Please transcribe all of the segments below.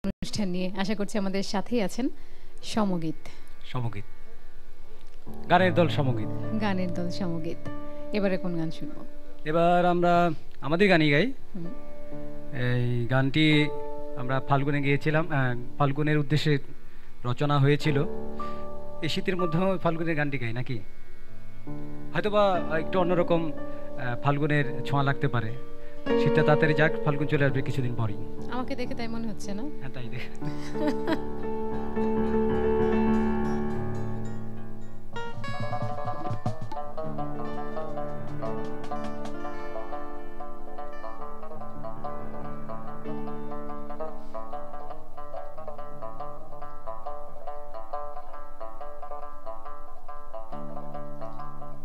অনুষ্ঠান নিয়ে আশা করছি আমাদের সাথেই আছেন সমগীত। সমগীত গানের দল সমগীত। গানের দল সমগীত। এবারে কোন গান শুনবো? এবার আমরা আমাদের গানই গাই। এই গানটি আমরা ফাল্গুনে গিয়েছিলাম, ফাল্গুনের উদ্দেশ্যে রচনা হয়েছিল। এই শীতের মধ্যেও ফাল্গুনের গানটি গাই নাকি? হয়তোবা একটু অন্যরকম ফাল্গুনের ছোঁয়া লাগতে পারে। শীতটা তাড়াতাড়ি যাক, ফাল্গুন চলে আসবে কিছুদিন পরই। আমাকে দেখে তাই মনে হচ্ছে না? হ্যাঁ, তাই দেখে।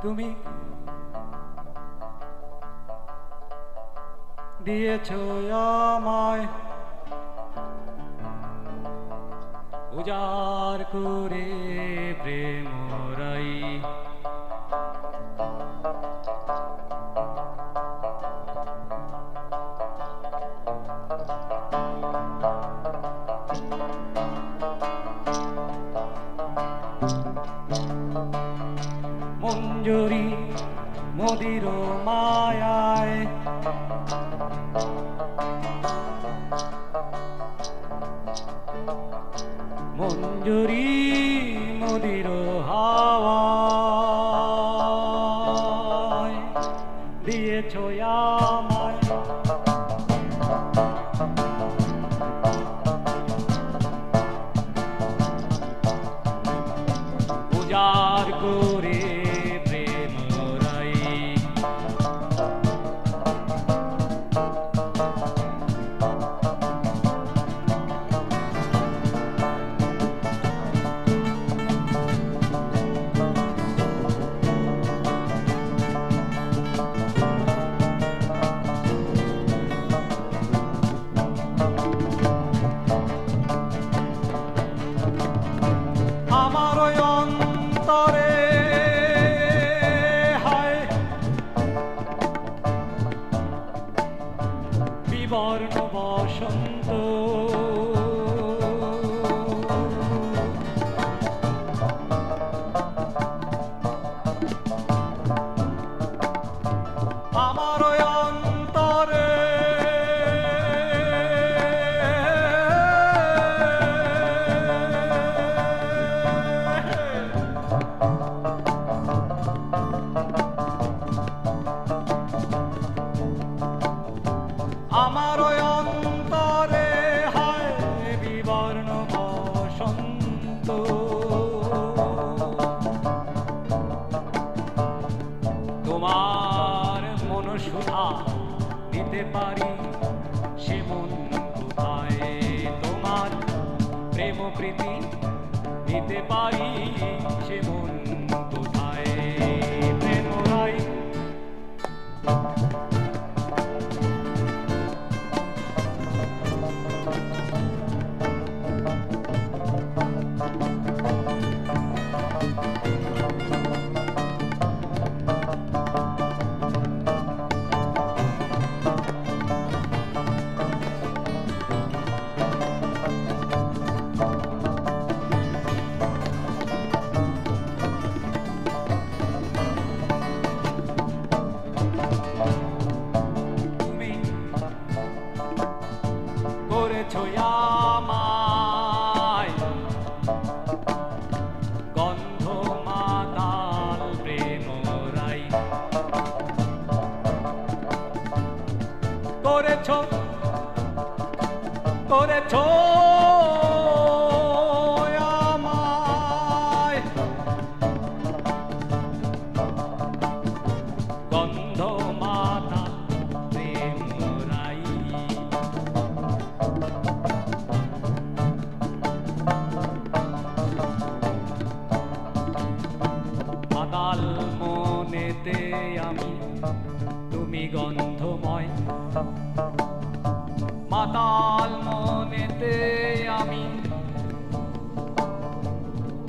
তুমি দিয়েছো আমায় উজাড় করে প্রেম রাই, মঞ্জুরি মদির মায়ায় মঞ্জুরি মদির হাওয়ায় দিয়েছো আমায় উজাড় করে প্রেম রাই। আমার ওই অন্তরে হায় বিবর্ণ বসন্ত, আমার ওই অন্তরে আমার ওই অন্তরে হায় বিবর্ণ বসন্ত, তোমার মনসুধা দিতে পারি সে মন কোথায়, তোমার প্রেম প্রীতি দিতে পারি সে মন কোথায়, প্রেম রাই। তুমি করেছো আমায় গন্ধ মাতাল প্রেম রাই, করেছো করেছো আমায় গন্ধ মাতাল প্রেম রাই। মাতাল মনেতে আমি তুমি গন্ধময়, মাতাল মনেতে আমি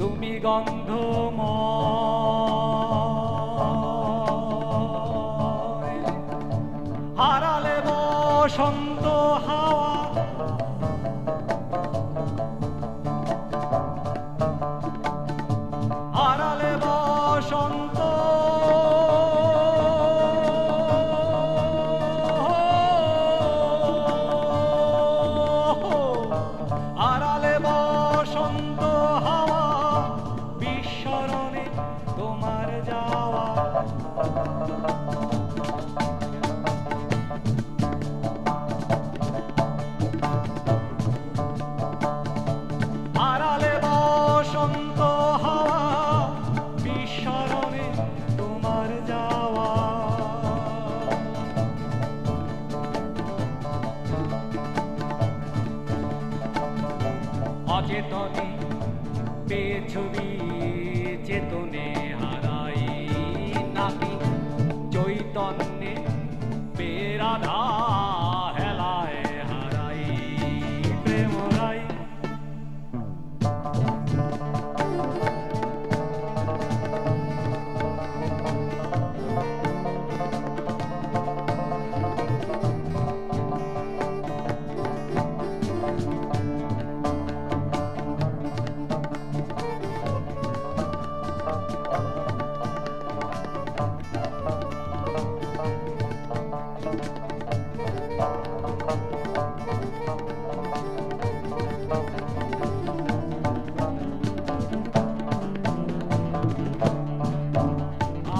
তুমি গন্ধময়, হারালে বসন্ত হাওয়া বসন্ত হাওয়া বিস্মরণে তোমার যাওয়া আড়ালে বসন্ত হাওয়া বিস্মরণে তোমার যাওয়া অচেতনে পেছবি চেতনে হারাই নাকি চৈতন্যে বেরাধা হেলায় হারাই প্রেমরাই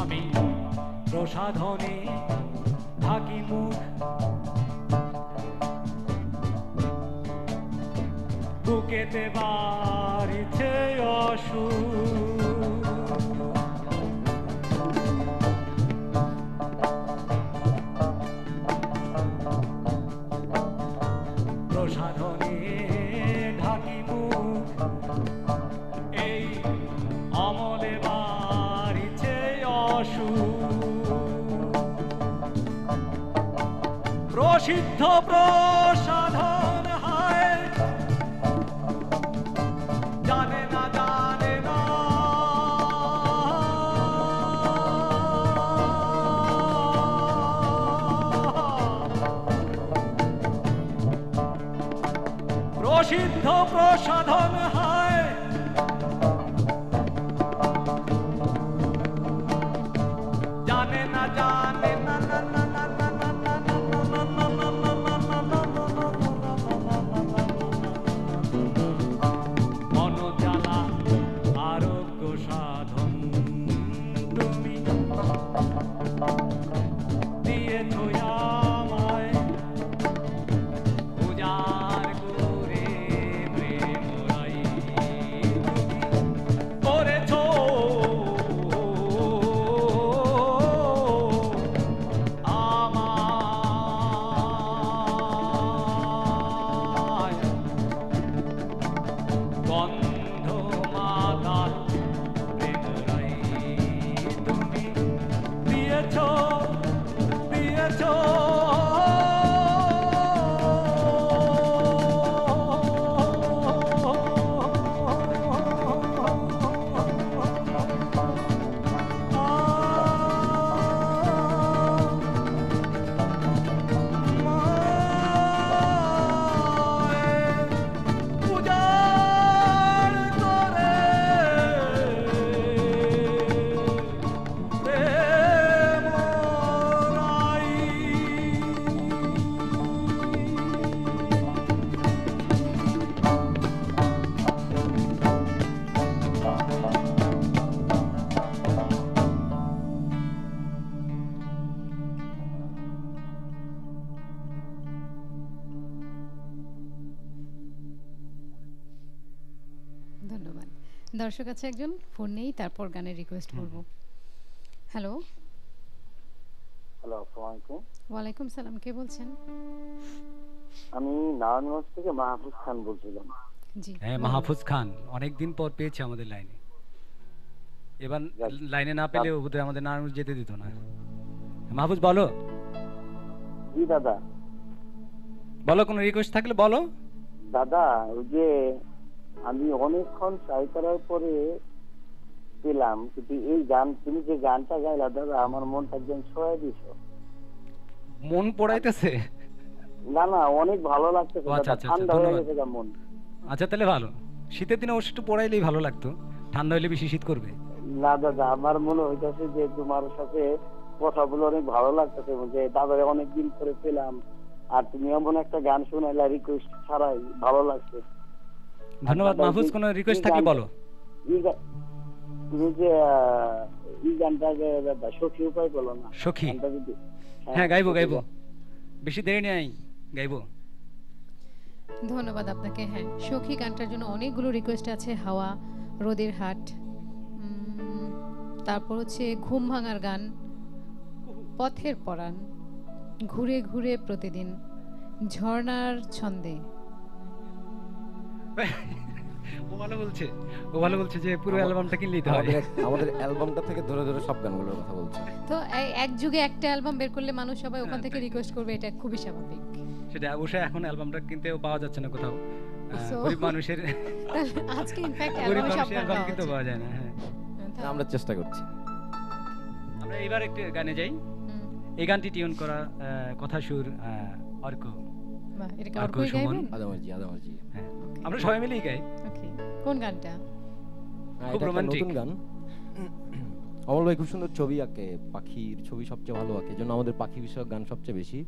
আমি প্রসাধনে থাকি মুখ বুকেতে বাড়িছে অসুখ প্রসাধনে ঢাকি মুখ এই অমলে বাড়িছে অসুখ প্রসিদ্ধ প্রসাধন হায় জানে না জানে না প্রসিদ্ধ প্রসাধন হায় জানে না জানে না না না না না না না না না না না না না মনোজ্বালা আরোগ্য সাধন তুমি দিয়েছ আমায় উজাড় করে প্রেমরাই করেছ আমায় গন্ধ মাতাল প্রেমরাই তুমি দিয়েছ দিয়েছ উজাড় করে প্রেমরাই ধন্যবাদ। দর্শক আছে একজন, ফোন নেই, তারপর গানের রিকোয়েস্ট করব। হ্যালো, হ্যালো, আসসালামু আলাইকুম। ওয়ালাইকুম সালাম, কে বলছেন? আমি নারায়ণগঞ্জ থেকে মাহফুজ খান বলছিলাম। জি, হ্যাঁ, মাহফুজ খান অনেকদিন পর পেয়েছে আমাদের লাইনে। এবার লাইনে না পেলে বোধহয় আমাদের নারায়ণগঞ্জ যেতে দিত না। মাহফুজ বলো, জি দাদা। বলো, কোনো রিকোয়েস্ট থাকলে বলো। দাদা, ওই যে আমি অনেকক্ষণ ট্রাই করার পরে পেলাম, কিন্তু এই গান, তুমি যে গানটা গাইলা দাদা, আমার মনটা একদম ছুঁয়ে দিছো। মন পড়াইতেছে? না না, অনেক ভালো লাগতেছে আচ্ছা, দাদা, আচ্ছা, ঠান্ডা হয়ে ধন্যবাদ। গেছে গা মন। আচ্ছা, তাহলে ভালো। শীতের দিনে অবশ্য একটু পড়াইলেই ভালো লাগতো, ঠান্ডা হলে বেশি শীত করবে। না দাদা, আমার মনে হইতেছে যে তোমার সাথে কথা বলে অনেক ভালো লাগতেছে, যে দাদারে অনেকদিন পরে পেলাম, আর তুমি এমন একটা গান শোনাইলা রিকোয়েস্ট ছাড়াই, ভালো লাগছে। ধন্যবাদ মাহফুজ, কোনো রিকোয়েস্ট থাকলে বলো। তুমি যে এই গানটাকে সখী উপায় বলো না, সখী? গানটা যদি হ্যাঁ গাইবো গাইবো, বেশি দেরি নেই, গাইবো। ধন্যবাদ আপনাকে। হ্যাঁ, সখী গানটার জন্য অনেকগুলো রিকোয়েস্ট আছে। হাওয়া, রোদের হাট, তারপর হচ্ছে ঘুম ভাঙার গান, পথের পরাণ, ঘুরে ঘুরে প্রতিদিন, ঝর্ণার ছন্দে। ও ভালো বলছে যে পুরো অ্যালবামটা কিনলেই তো হয়। আমাদের অ্যালবামটা থেকে ধরে ধরে সব গানগুলোর কথা বলছে। তো এক যুগে একটা অ্যালবাম বের করলে মানুষ সবাই ওখান থেকে রিকোয়েস্ট করবে, এটা খুবই স্বাভাবিক। সেটা অবশ্যই এখন অ্যালবামটা কিনতেও পাওয়া যাচ্ছে না কোথাও, গরিব মানুষের আজকে ইনফ্যাক্ট গরিব অ্যালবামে সব মানুষের অ্যালবাম কিন্তু পাওয়া যায় না। হ্যাঁ, আমরা চেষ্টা করছি। আমরা এবার একটু গানে যাই। এই গানটি টিউন করা, কথা সুর অর্ক, এটা কি অর্কই গাইবেন? আদামারজি। হ্যাঁ, আমরা সবাই মিলেই গাই। ওকে, কোন গানটা? খুব রোমান্টিক নতুন গান। অমল ভাই খুব সুন্দর ছবি আঁকে, পাখির ছবি সবচেয়ে ভালো আঁকে, জন্য আমাদের পাখি বিষয়ক গান সবচেয়ে বেশি।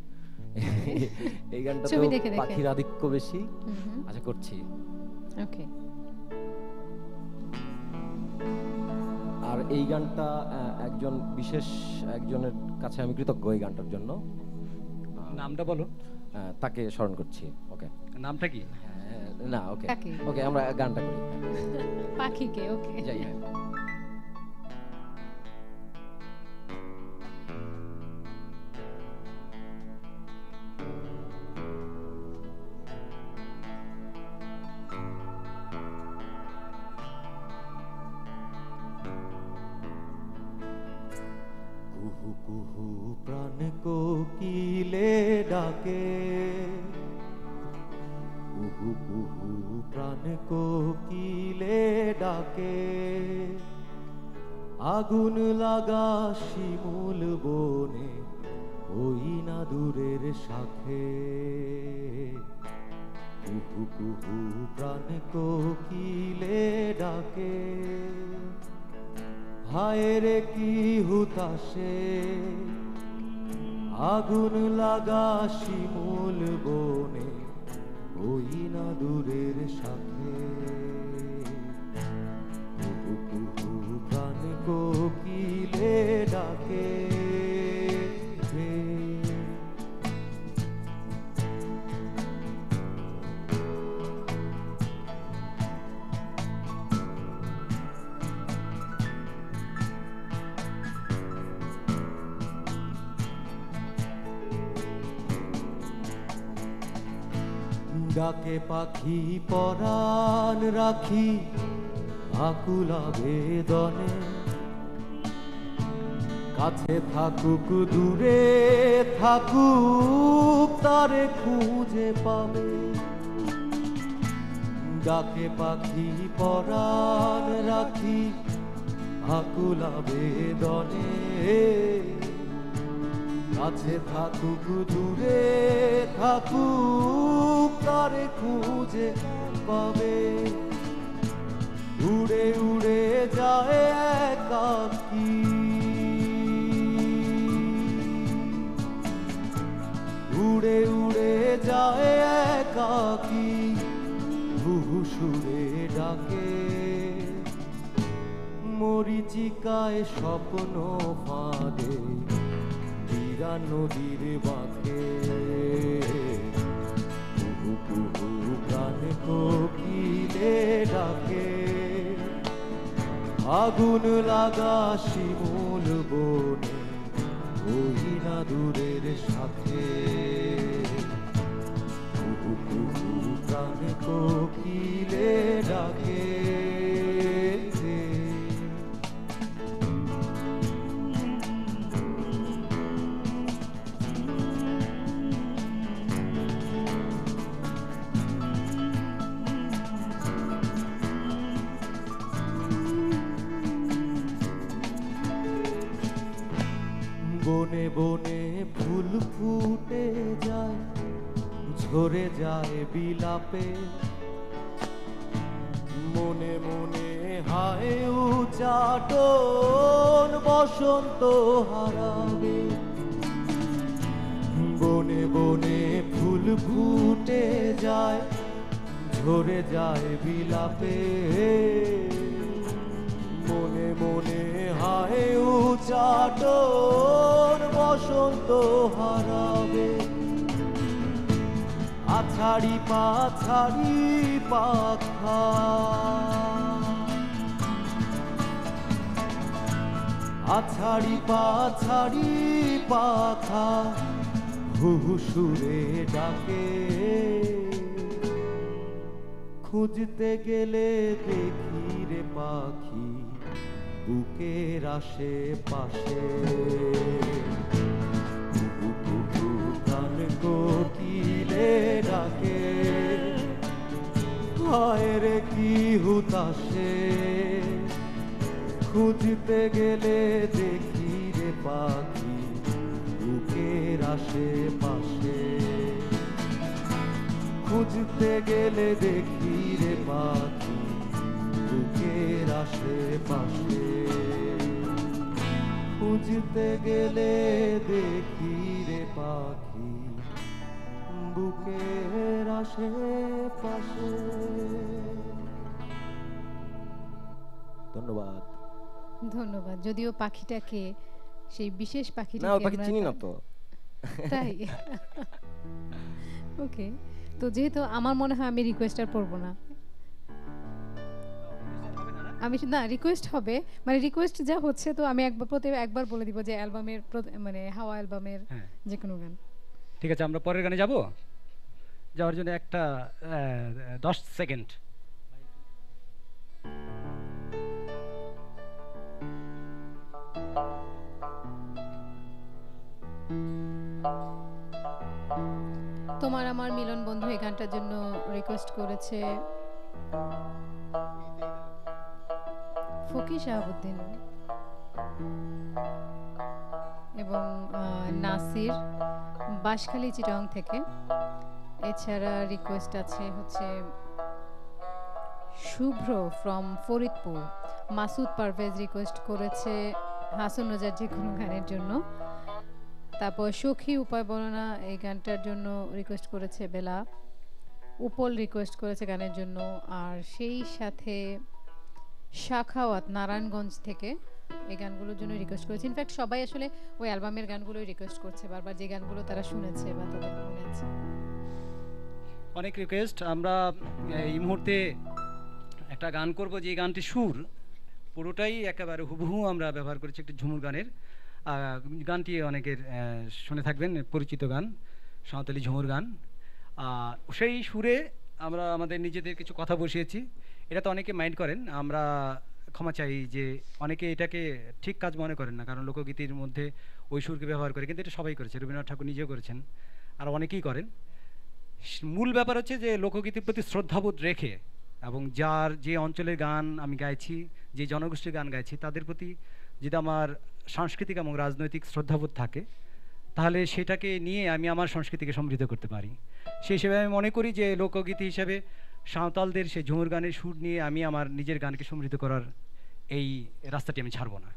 এই গানটা তো পাখির আধিক্য বেশি, আশা করছি। ওকে। আর এই গানটা একজন বিশেষ একজনের কাছে আমি কৃতজ্ঞ এই গানটার জন্য। নামটা বলো। তাকে স্মরণ করছি। ওকে, নামটা কি? না, ওকে ওকে, আমরা গানটা করি। পাখিকে। ওকে, যাই। কুহু কুহু প্রাণ কোকিলে ডাকে, কুহু কুহু প্রাণ কোকিলে ডাকে, আগুন লাগা শিমুল বনে ওই না দূরের শাখে, কুহু কুহু প্রাণ কোকিলে ডাকে, হায় রে কি হুতাশে, আগুন লাগা শিমুল বনে ওই না দূরের শাখে, কুহু কুহু প্রাণ কোকিলে ডাকে। ডাকে পাখি পরাণ রাখি আকুলা বেদনে, কাছে থাকুক দূরে থাকুক তারে খুঁজে পাবে, ডাকে পাখি পরাণ রাখি আকুলা বেদনে, কাছে থাকুক দূরে থাকুক তারে খুঁজে পাবে, উড়ে উড়ে যায় একাকী, উড়ে উড়ে যায় একাকী, ঘুঘু সুরে ডাকে, মরিচিকায় স্বপ্ন ফাঁদে নদীর বাঁকে, কুহু কুহু প্রাণ কোকিলে ডাকে, আগুন লাগা শিমুল বনে ওই না দূরের সাথে, কুহু কুহু প্রাণ কোকিলে ডাকে। বনে বনে ফুল ফুটে যায়, ঝরে যায় বিলাপে, মনে মনে হায় উচাটন বসন্ত হারাবে, বনে বনে ফুল ফুটে যায়, ঝরে যায় বিলাপে, মনে মনে হায় উচাটন বসন্ত হারাবে। আছাড়ি পাছাড়ি পাখা, আছাড়ি পাছাড়ি পাখা হুহুসুরে ডাকে। খুঁজতে গেলে দেখি রে পাখি বুকের আশেপাশে, গান কোকিলে ডাকে। হায় রে কি হুতাশে, খুঁজতে গেলে দেখি রে পাখি বুকের আশেপাশে। খুঁজতে গেলে দেখি রে পাখি বুকের আশেপাশে। খুঁজতে গেলে দেখি রে পাখি বুকের আশেপাশে। ধন্যবাদ। ধন্যবাদ। যদিও পাখিটাকে, সেই বিশেষ না, পাখিটাকে পাখি চিনি না তো। তাই ওকে, তো যেহেতু আমার মনে হয় আমি রিকোয়েস্ট আর পড়বো না। আমি না, রিকোয়েস্ট হবে, মানে রিকোয়েস্ট যা হচ্ছে, তো আমি একবার বলে দিব যে অ্যালবামের মানে হাওয়া অ্যালবামের যে কোনো গান। ঠিক আছে, আমরা পরের গানে যাব। যাওয়ার জন্য একটা 10 সেকেন্ড। তোমার আমার মিলন বন্ধু এই গানটার জন্য রিকোয়েস্ট করেছে ফকির শাহাবুদ্দিন এবং নাসির, বাঁশখালী চিটাং থেকে। এছাড়া রিকোয়েস্ট আছে হচ্ছে শুভ্র ফ্রম ফরিদপুর। মাসুদ পারভেজ রিকোয়েস্ট করেছে হাসান রোজার যে কোনো গানের জন্য। তারপর সখী উপায় বর্ণনা এই গানটার জন্য রিকোয়েস্ট করেছে বেলা। উপল রিকোয়েস্ট করেছে গানের জন্য। আর সেই সাথে শাখাওয়াত নারায়ণগঞ্জ থেকে এই গানগুলোর জন্য রিকোয়েস্ট করেছে। ইনফ্যাক্ট সবাই আসলে ওই অ্যালবামের গানগুলোই রিকোয়েস্ট করছে বারবার, যে গানগুলো তারা শুনেছে বা তাদের মনে আছে। অনেক রিকোয়েস্ট। আমরা এই মুহূর্তে একটা গান করব, যে গানটি সুর পুরোটাই একেবারে হুবহু আমরা ব্যবহার করেছি একটি ঝুমুর গানের। গানটি অনেকের শুনে থাকবেন, পরিচিত গান, সাঁওতালি ঝুমুর গান। সেই সুরে আমরা আমাদের নিজেদের কিছু কথা বসিয়েছি। এটা তো অনেকে মাইন্ড করেন, আমরা ক্ষমা চাই যে অনেকে এটাকে ঠিক কাজ মনে করেন না, কারণ লোকগীতির মধ্যে ওই সুরকে ব্যবহার করে, কিন্তু এটা সবাই করেছে, রবীন্দ্রনাথ ঠাকুর নিজেও করেছেন, আর অনেকেই করেন। মূল ব্যাপার হচ্ছে যে লোকগীতির প্রতি শ্রদ্ধাবোধ রেখে, এবং যার যে অঞ্চলের গান আমি গাইছি, যে জনগোষ্ঠীর গান গাইছি, তাদের প্রতি যদি আমার সাংস্কৃতিক এবং রাজনৈতিক শ্রদ্ধাবোধ থাকে, তাহলে সেটাকে নিয়ে আমি আমার সংস্কৃতিকে সমৃদ্ধ করতে পারি। সেই হিসেবে আমি মনে করি যে লোকগীতি হিসেবে সাঁওতালদের সেই ঝুমুর গানের সুর নিয়ে আমি আমার নিজের গানকে সমৃদ্ধ করার এই রাস্তাটি আমি ছাড়ব না।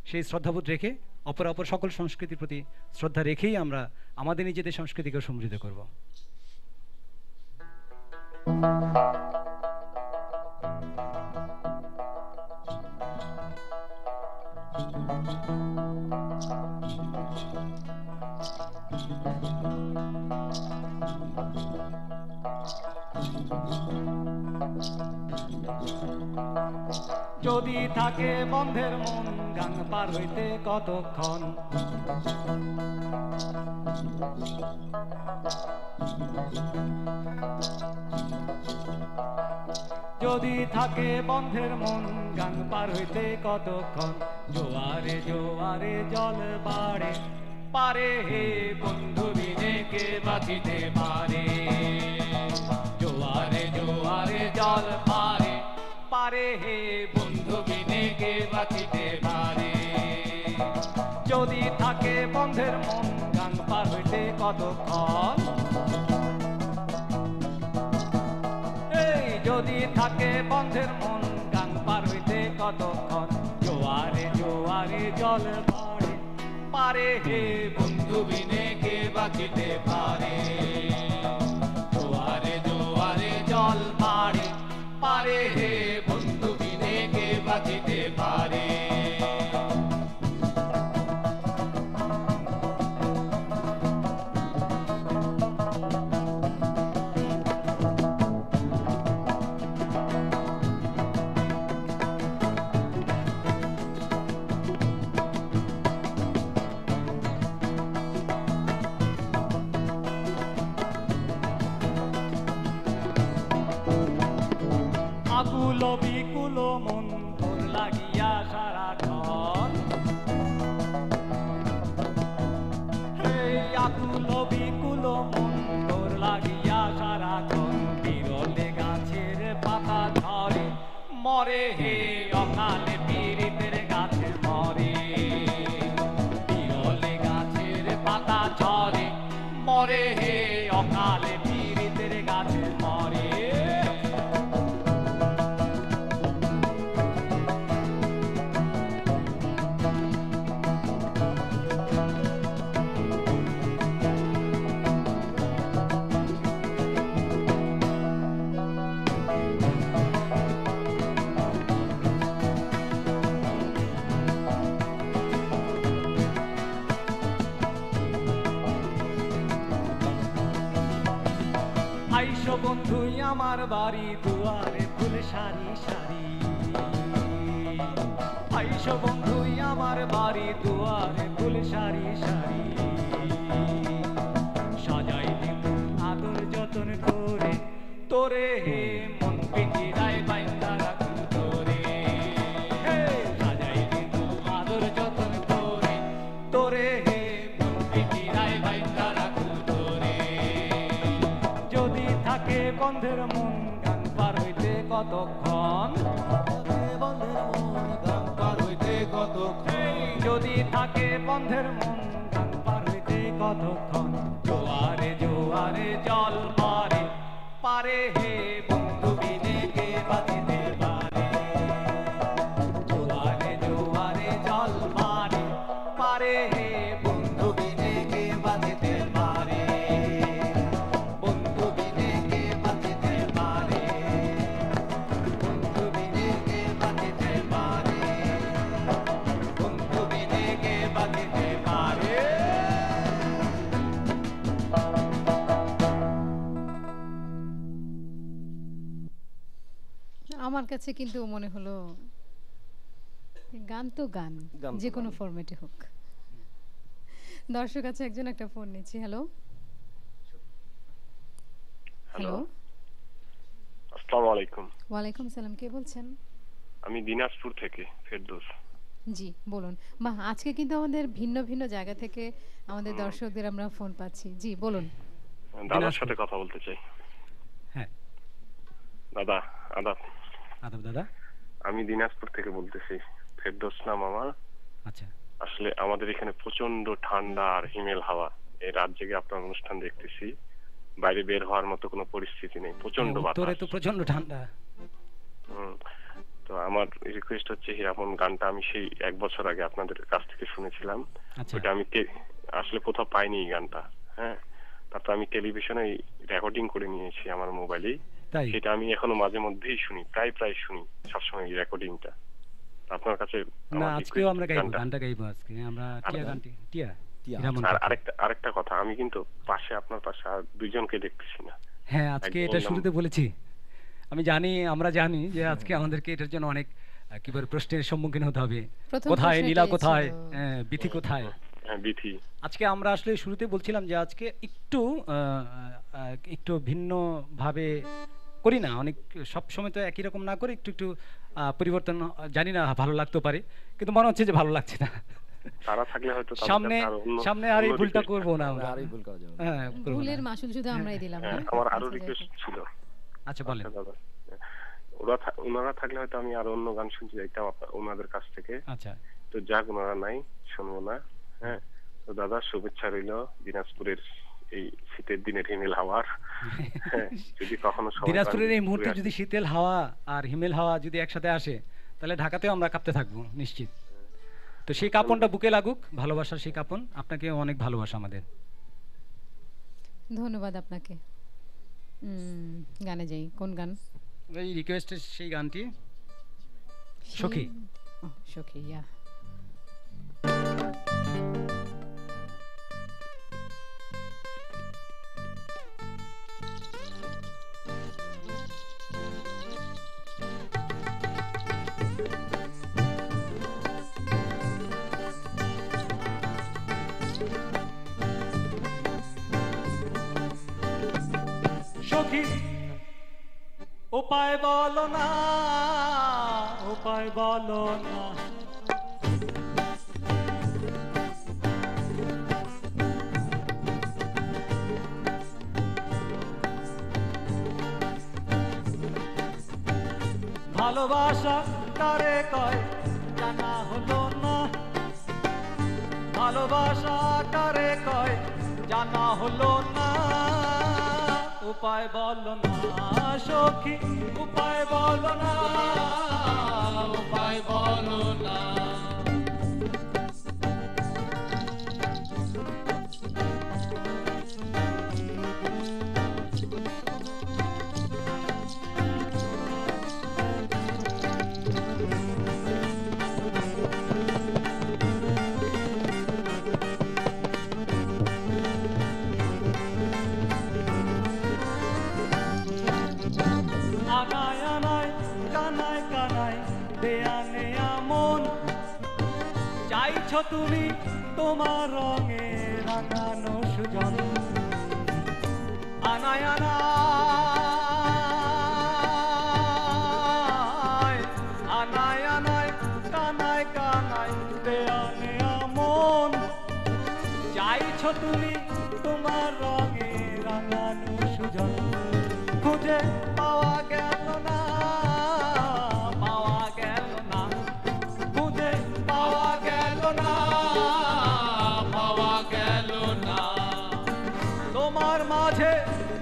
সেই শ্রদ্ধাবোধ রেখে অপর সকল সংস্কৃতির প্রতি শ্রদ্ধা রেখেই আমরা আমাদের নিজেদের সংস্কৃতিকে সমৃদ্ধ করব। যদি থাকে বন্ধের মন গান পার হইতে কতক্ষণ, যদি থাকে বন্ধের মন গান পার হইতে কতক্ষণ, জোয়ারে জোয়ারে জল বাড়ে পারে হে বন্ধু বিনে কে বাঁচিতে পারে। জোয়ারে জোয়ারে জল পারে পারে হে বন্ধু বিনে কে বাঁচিতে পারে। যদি থাকে বন্ধের মন গান পার হইতে কতক্ষণ, এই যদি থাকে বন্ধের মন গান পার হইতে কতক্ষণ, জোয়ারে জোয়ারে জল বাড়ে পারে হে বন্ধু বিনে কে বাঁচিতে পারে। জোয়ারে জোয়ারে জল জল মারে পারে হে বন্ধু বিনে কে বাঁচিতে পারে আকুল বিকুল মন তোর লাগিয়া সারাক্ষণ আকুল বিকুল মন তোর লাগিয়া সারাক্ষণ বিরলে গাছের পাতা ঝরে মরে হে অকালে পীড়িতের গাছে মরে বিরলে গাছের পাতা ঝরে মরে হে অকালে পীড়িতের গাছে মরে আইসো বন্ধুই আমার বাড়ি দুয়ারে ফুল সারি সারি আইসো বন্ধুই আমার বাড়ি দুয়ারে ফুল সারি সারি সাজাই দিব আদর যতন করে তোরে হে মন পিঞ্জিরায় বাইন্দা রাখুন তোরে সাজাই দিব আদর যতন করে তোরে হে মন পিঞ্জিরায় বাইন্দা রাখুন তোরে যদি থাকে বন্ধের মন গান পার হইতে কতক্ষণ যদি থাকে বন্ধের মন গান পার হইতে কতক্ষণ জোয়ারে জোয়ারে জল মারে পারে হে বন্ধু বিনে কে বাঁচিতে পারে জোয়ারে জোয়ারে জল মারে পারে হে বন্ধু বিনে কে বাঁচিতে পারে বন্ধু বিনে কে বাঁচিতে পারে বন্ধু বিনে কে বাঁচিতে পারে বন্ধু বিনে কে বাঁচিতে পারে আমার কাছে কিন্তু মনে হলো গান তো গান, গান তো যে কোনো গান। ফরম্যাটে হোক। দর্শক আছে একজন, একটা ফোন নিচ্ছি। হ্যালো হ্যালো, আসসালামু আলাইকুম। ওয়ালাইকুম সালাম, কে বলছেন? আমি দিনাজপুর থেকে ফেরদৌস। জি বলুন। বাহ, আজকে কিন্তু আমাদের ভিন্ন ভিন্ন জায়গা থেকে আমাদের দর্শকদের আমরা ফোন পাচ্ছি। জি বলুন। দাদার সাথে কথা বলতে চাই। হ্যাঁ দাদা আদাব। আদাব দাদা। আমি দিনাজপুর থেকে বলতেছি, ফেরদৌস নাম আমার। আচ্ছা, আসলে আমাদের এখানে প্রচন্ড ঠান্ডা আর হিমেল হাওয়া। এই রাত জেগে আপনার অনুষ্ঠান দেখতেছি, বাইরে বের হওয়ার মতো কোনো পরিস্থিতি নেই, প্রচন্ড উত্তরে বাতাস। তো প্রচন্ড ঠান্ডা। তো আমার রিকোয়েস্ট হচ্ছে, হিরামন গানটা আমি সেই 1 বছর আগে আপনাদের কাছ থেকে শুনেছিলাম। আচ্ছা। ওটা আমি আসলে কোথাও পাইনি এই গানটা। হ্যাঁ, তারপর আমি টেলিভিশনে রেকর্ডিং করে নিয়েছি আমার মোবাইলেই। তাই? সেটা আমি এখনো মাঝে মধ্যেই শুনি, প্রায় শুনি সবসময় এই রেকর্ডিংটা। আপনার কাছে না, আমার আজকেও আমরা request গাইবো, গানটা। গানটা গাইবো আজকে আমরা। টিয়া গানটি, টিয়া টিয়া। হিরামন আর পাখি। আরেকটা কথা, আমি কিন্তু পাশে আপনার পাশে আর দুইজনকে দেখতেছি না। হ্যাঁ, আজকে একদম এটা নাম- শুরুতে বলেছি। আমি জানি, আমরা জানি যে আজকে আমাদেরকে এটার জন্য অনেক কি বলে প্রশ্নের সম্মুখীন হতে হবে। প্রথম কোথায় প্রশ্ন নীলা, এটাই কোথায় ছিল। বিথি, কোথায়। হ্যাঁ, বিথি। আজকে আমরা আসলে শুরুতে বলছিলাম যে আজকে একটু ভিন্ন ভাবে করি না, অনেক সব সময় তো একই রকম না করে একটু পরিবর্তন, জানি না ভালো লাগতে পারে, কিন্তু মনে হচ্ছে যে ভালো লাগছে না। তারা থাকলে হয়তো তাদের সামনে কাছে আরো সামনে আর এই অন্য ভুলটা request করবো না থাকতো। আমরা। আর এই ভুল করা যাবে না। হ্যাঁ, করবো না। ভুলের মাসুল শুধু আমরাই দিলাম না? হ্যাঁ, আমার আরো আচ্ছা, যাই রিকোয়েস্ট হোক। ছিল। আচ্ছা বলেন। আচ্ছা দাদা, ওনারা থাকলে হয়তো আমি আরো অন্য গান শুনতে চাইতাম ওনাদের কাছ থেকে। আচ্ছা, তো যাক, ওনারা নাই, শুনবো না। হ্যাঁ, তো দাদা শুভেচ্ছা রইল দিনাজপুরের এই শীতের দিনের হিমেল হাওয়ার। হ্যাঁ, যদি কখনো সময় পান, দিনাজপুরের এই মুহূর্তে ঘুরে যদি শীতেল হাওয়া আর হিমেল হাওয়া যদি একসাথে আসে, তাহলে ঢাকাতেও আমরা কাঁপতে থাকবো নিশ্চিত। তো সেই কাপনটা বুকে লাগুক, ভালোবাসার সেই কাপন। আপনাকে অনেক ভালোবাসা আমাদের। ধন্যবাদ আপনাকে। গানে যাই, কোন গান? এই রিকোয়েস্টের সেই গানটি সখী। সখী, ইয়া। সখী উপায় বলো না, উপায় বলো না, ভালোবাসা কারে কয় জানা হলো না, ভালোবাসা কারে কয় জানা হলো না, উপায় বলো না সখী, উপায় বলো না, উপায় বলো না। আনায় আনায় কানায় কানায় দেয়া নেয়া মন, চাইছো তুমি তোমার রঙে রাঙানো সুজন, আনায় আনায় আনায় আনায় কানায় কানায় দেয়া নেয়া মন, চাইছো তুমি তোমার রঙে রাঙানো সুজন, খুঁজে পাওয়া গেল না, পাওয়া গেল না, খুঁজে পাওয়া গেল না, পাওয়া গেল না, তোমার মাঝে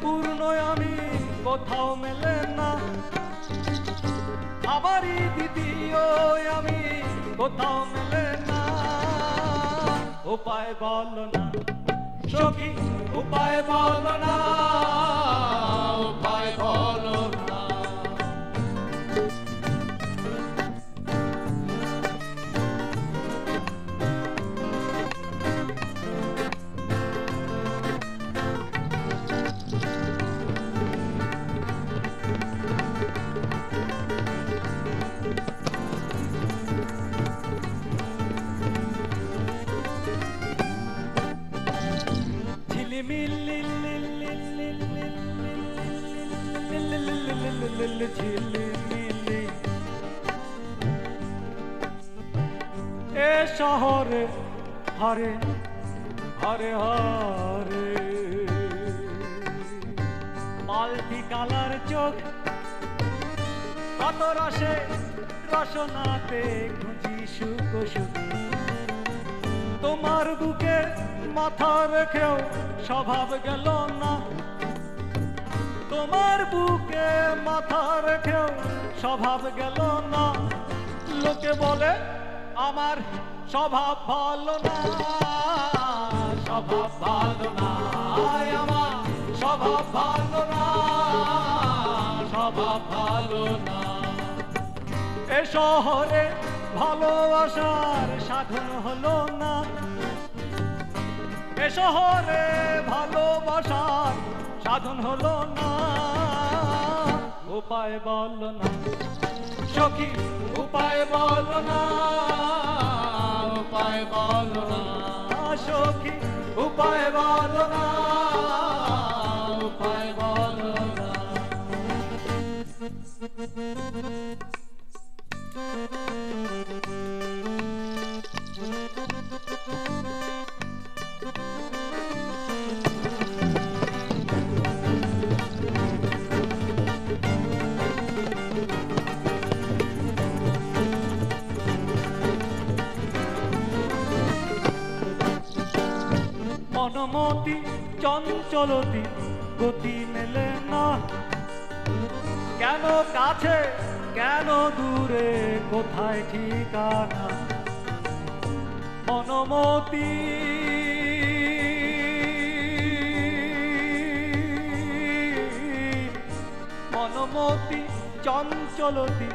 পূর্ণ আমি কোথাও মেলে না, আমারই দ্বিতীয় আমি কোথাও মেলে না, উপায় বলো না সখী, উপায় বলো না, উপায় বলো না। ঝিলিমিলি এ শহরে হরে হরে হরে, মাল্টি কালার চোখ কত রসে রসনাতে খুঁজি সুখ সুখী, তোমার বুকে মাথা রেখেও স্বভাব গেল না, তোমার বুকে মাথা রেখেও স্বভাব গেল না, লোকে বলে আমার স্বভাব ভালো না, স্বভাব ভালো না, আমার স্বভাব ভালো না, স্বভাব ভালো না, এ শহরে ভালোবাসার সাধন হলো না, এ শহরে ভালোবাসার সাধন হলো না, উপায় বলো না সখী, উপায় বলো না, উপায় বলো না সখী, উপায় বলো না, উপায় বলো না। মনমতি চঞ্চলতি গতি মেলে না, কেন কাছে কেন দূরে কোথায় ঠিকানা, মনমতি প্রাণমতি চঞ্চলতি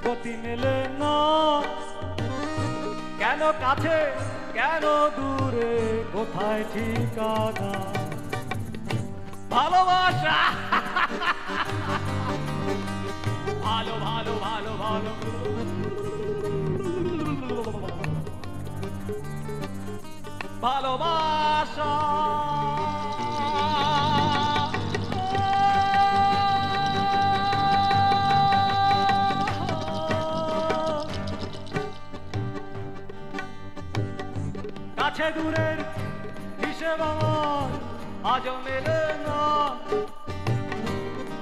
গতি মেলে না, কেন কাছে কেন দূরে কোথায় ঠিকানা? ভালোবাসা ভালো ভালো ভালো ভালো ভালোবাসা কাছে দূরের হিসেব আমার আজও মেলে না,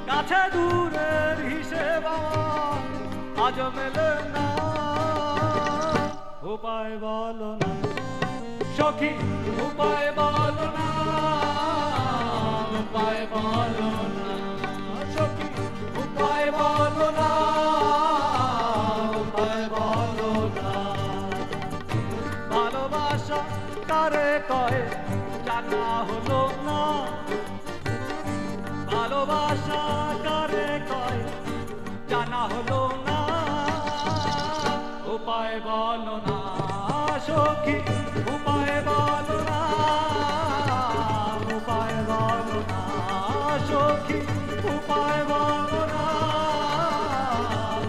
কাছে দূরের হিসেব আমার আজও মেলে না। উপায় বলো না সখী, উপায় বলো না, উপায় বলো না সখী, উপায় বলো না, উপায় বলো না। ভালোবাসা কারে কয় জানা হলো না, ভালোবাসা কারে কয় জানা হলো না। উপায় বলো না সখী, উপায় বলো না, উপায় বলো না সখী, উপায় বলো না,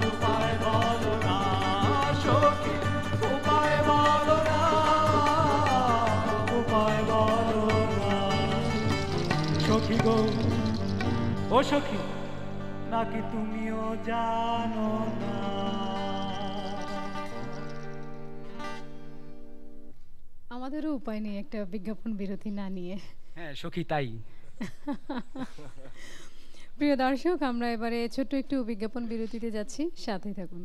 উপায় বলো না সখী, উপায় বলো না, উপায় বলো না। সখী গো ও সখী, নাকি তুমিও জানো না? আমাদেরও উপায় নেই একটা বিজ্ঞাপন বিরতি না নিয়ে। হ্যাঁ সখী তাই। প্রিয় দর্শক, আমরা এবারে ছোট্ট একটু বিজ্ঞাপন বিরতিতে যাচ্ছি, সাথে থাকুন।